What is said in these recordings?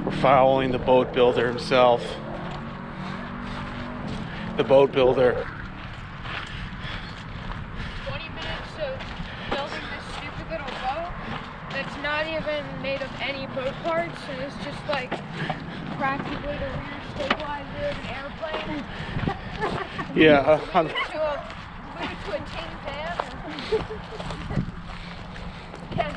We're following the boat builder himself. The boat builder. 20 minutes of building this stupid little boat that's not even made of any boat parts, and it's just like practically the rear stabilizer of an airplane. Yeah. Glued to a tin pan. Yes,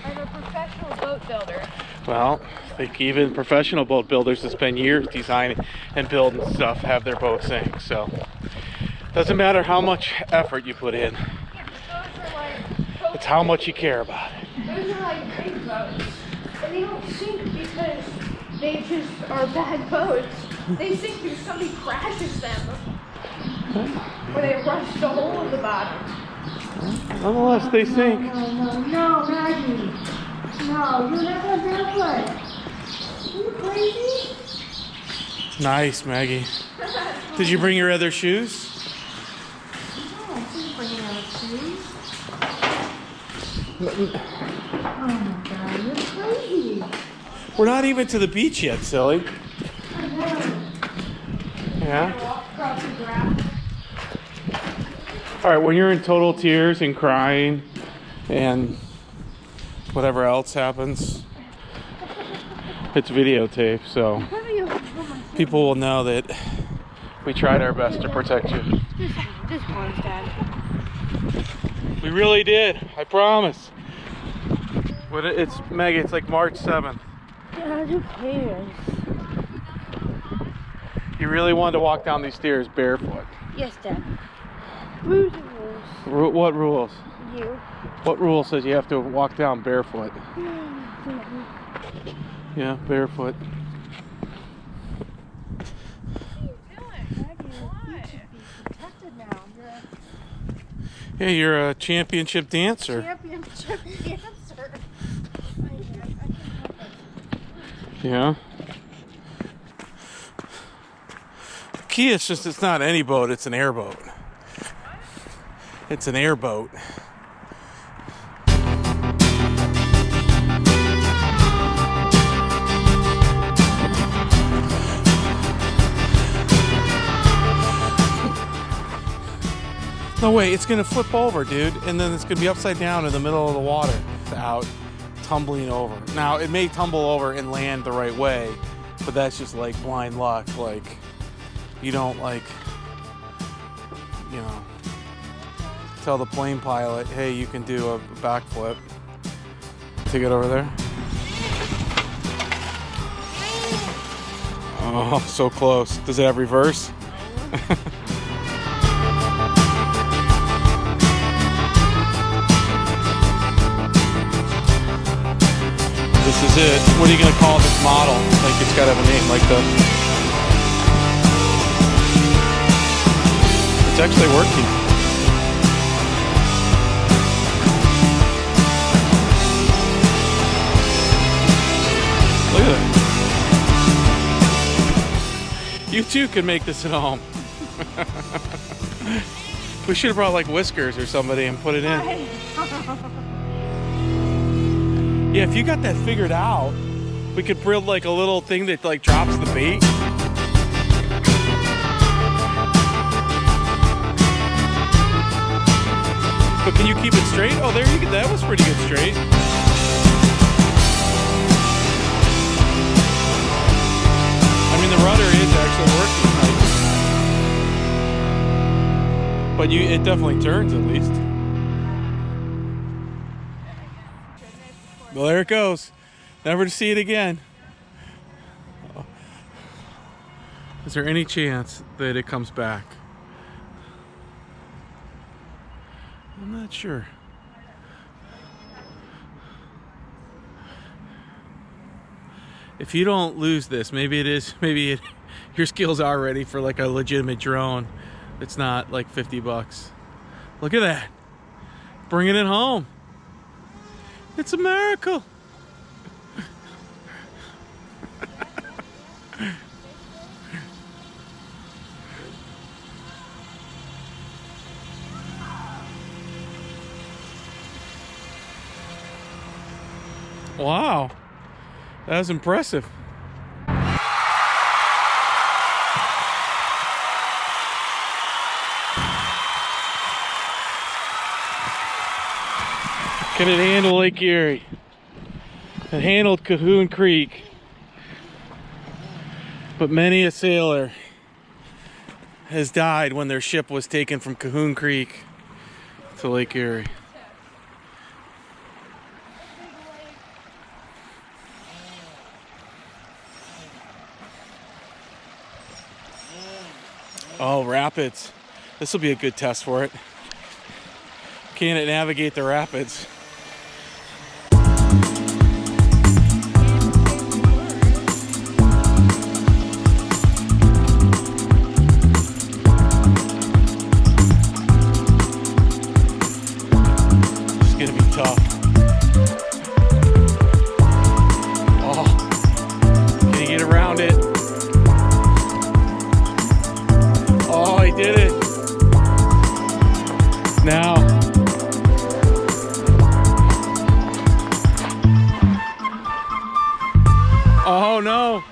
I'm a professional boat builder. Well, like even professional boat builders that spend years designing and building stuff have their boat sink. So doesn't matter how much effort you put in. Yeah, but those are like It's how much you care about it. those are like big boats, and they don't sink because they just are bad boats. They sink because somebody crashes them, or they rust a hole in the bottom. Nonetheless, they sink. No, Maggie. No, you're not gonna barefoot. Are you crazy? Nice, Maggie. Did you bring your other shoes? No, I didn't bring any other shoes. Oh my God, you're crazy. We're not even to the beach yet, silly. I know. Yeah. Walk across the grass. All right, when you're in total tears and crying and whatever else happens, it's videotape, so people will know that we tried our best to protect you. Just once, Dad. We really did, I promise. But it's Maggie, it's like March 7th. Dad, who cares? You really wanted to walk down these stairs barefoot. Yes, Dad. Rules and rules. What rules? You. What rule says you have to walk down barefoot? Yeah, barefoot. Yeah, you're a championship dancer. Championship dancer. Yeah. The key is just it's not any boat, it's an airboat. It's an airboat. No way, it's gonna flip over, dude, and then it's gonna be upside down in the middle of the water without tumbling over. Now, it may tumble over and land the right way, but that's just like blind luck. Like, you don't like, you know, tell the plane pilot, hey, you can do a backflip to get over there. Oh, so close. Does it have reverse? This is it. What are you going to call this model? Like, it's got to have a name, like the... It's actually working. Look at that. You too could make this at home. We should have brought like whiskers or somebody and put it in. Yeah, if you got that figured out, we could build like a little thing that like drops the bait. But can you keep it straight? Oh, there you go. That was pretty good straight. I mean, the rudder is actually working, like, but it definitely turns at least. Well, there it goes. Never to see it again. Is there any chance that it comes back? I'm not sure. If you don't lose this, maybe your skills are ready for like a legitimate drone. It's not like 50 bucks. Look at that. Bringing it home. It's a miracle. Wow. That was impressive. Can it handle Lake Erie? It handled Cahoon Creek. But many a sailor has died when their ship was taken from Cahoon Creek to Lake Erie. Oh, rapids. This will be a good test for it. Can it navigate the rapids? It's gonna be tough. Oh, can you get around it? Oh, I did it. Now. Oh no.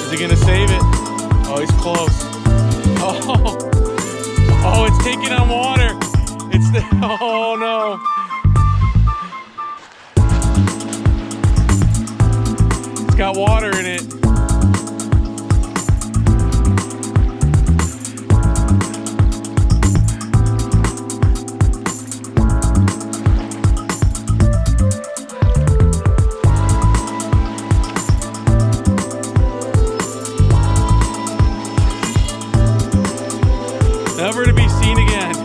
Is he gonna save it? Oh, he's close. Oh. Oh, it's taking on water. Oh no. It's got water in it. Never to be seen again.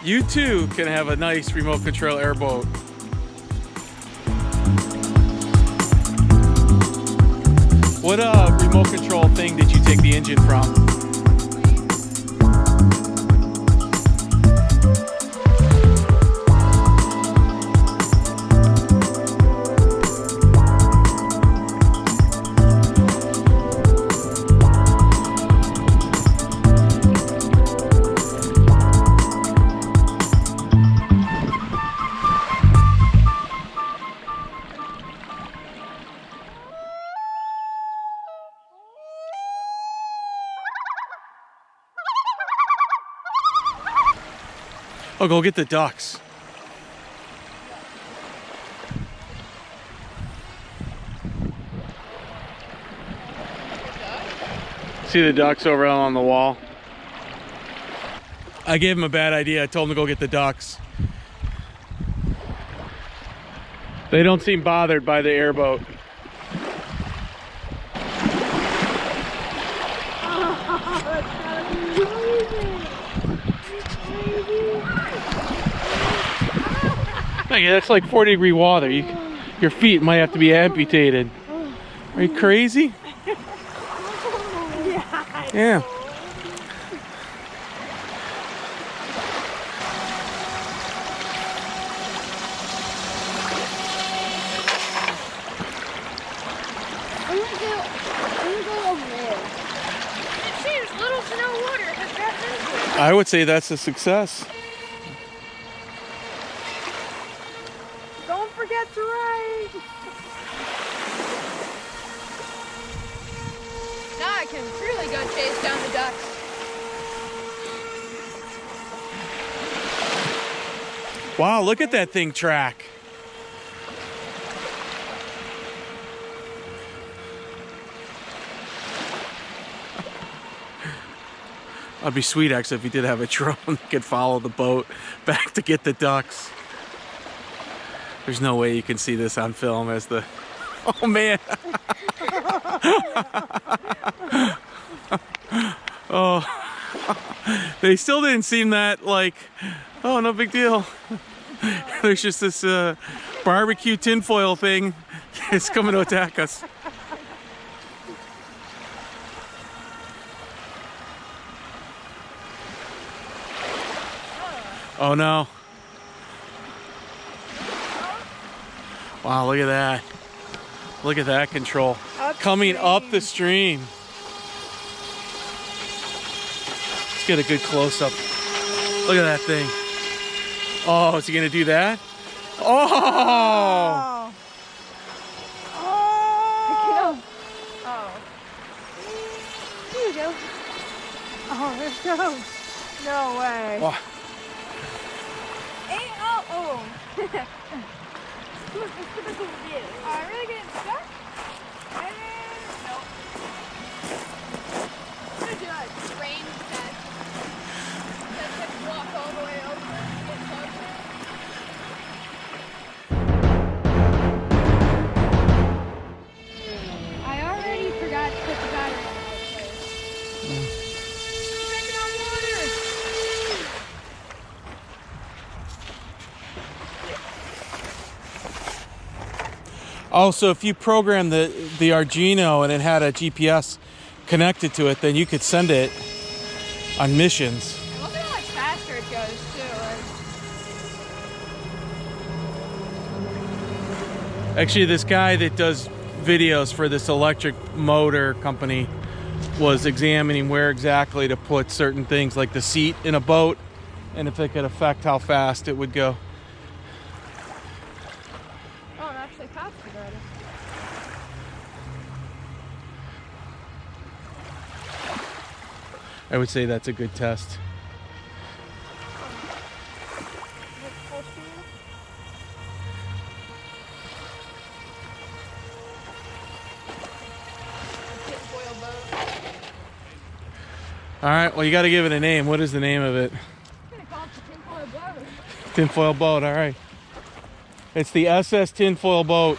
You too can have a nice remote control airboat. What remote control thing did you take the engine from? Oh, go get the ducks. See the ducks over on the wall? I gave him a bad idea. I told him to go get the ducks. They don't seem bothered by the airboat. That's like 40-degree water. Your feet might have to be amputated. Are you crazy? Yeah. I'm gonna go over there. See, there's little to no water. I would say that's a success. Don't forget to ride. Now I can really go chase down the ducks. Wow, look at that thing track. That'd be sweet actually if we did have a drone that could follow the boat back to get the ducks. There's no way you can see this on film as the... Oh man! Oh, they still didn't seem that like, oh, no big deal. There's just this barbecue tinfoil thing. It's coming to attack us. Oh no. Wow, look at that. Look at that control. Coming up the stream. Let's get a good close-up. Look at that thing. Oh, is he gonna do that? Oh! Oh! Oh. Here you go. Oh, there it goes. No way. Oh. Hey, oh. It's typical view. Are I really getting stuck? Nope. I'm gonna do a range test. Just walk all the way over and get closer. I already forgot to put the battery in the place. Taking on water. Also, if you program the Arduino and it had a GPS connected to it, then you could send it on missions. And look at how much faster it goes too. Actually, this guy that does videos for this electric motor company was examining where exactly to put certain things like the seat in a boat and if it could affect how fast it would go. Oh, it actually passed already. I would say that's a good test. Is it full speed? Tinfoil boat. All right, well, you got to give it a name. What is the name of it? I'm gonna call it the tinfoil boat. Tinfoil boat, all right. It's the SS Tinfoil boat.